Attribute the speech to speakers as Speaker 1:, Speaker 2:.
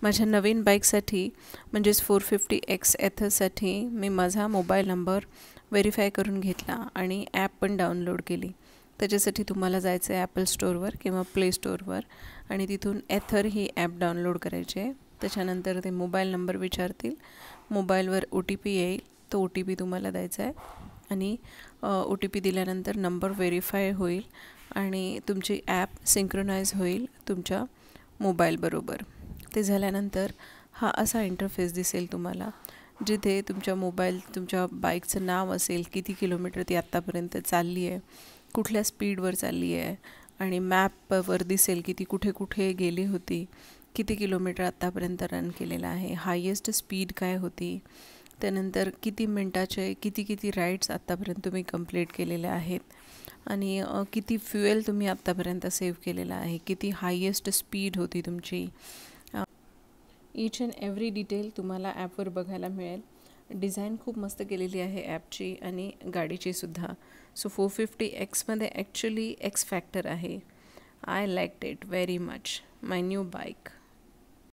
Speaker 1: माझ्या नवीन बाईकसाठी म्हणजेच 450X एथरसाठी मी माझा मोबाईल नंबर व्हेरीफाय करून घेतला आणि ॲप पण डाउनलोड केली. त्याच्यासाठी तुम्हाला जायचं आहे ॲपल स्टोअरवर किंवा प्ले स्टोअरवर आणि तिथून एथर ही ॲप डाउनलोड करायची आहे. त्याच्यानंतर ते मोबाईल नंबर विचारतील, मोबाईलवर OTP येईल, तो OTP तुम्हाला द्यायचा आहे आणि OTP दिल्यानंतर नंबर व्हेरीफाय होईल आणि तुमची ॲप सिंक्रोनाइज होईल तुमच्या मोबाईलबरोबर. ते झाल्यानंतर हा असा इंटरफेस दिसेल तुम्हाला, जिथे तुमच्या बाईकचं नाव असेल, किती किलोमीटर ती आत्तापर्यंत चालली आहे, कुठल्या स्पीडवर चालली आहे आणि मॅपवर दिसेल की ती कुठे कुठे गेली होती, किती किलोमीटर आत्तापर्यंत रन केलेलं आहे, हायेस्ट स्पीड काय होती, त्यानंतर किती मिनटाचे किती राईड्स आत्तापर्यंत तुम्ही कंप्लीट केलेल्या आहेत आणि किती फ्युएल तुम्ही आत्तापर्यंत सेव्ह केलेला आहे, किती हायेस्ट स्पीड होती तुमची. ईच अँड एव्हरी डिटेल तुम्हाला ॲपवर बघायला मिळेल. डिझाईन खूप मस्त केलेली आहे ॲपची आणि गाडीची सुद्धा. सो 450Xमध्ये ॲक्च्युली एक्स फॅक्टर आहे. I liked it very much. My new bike.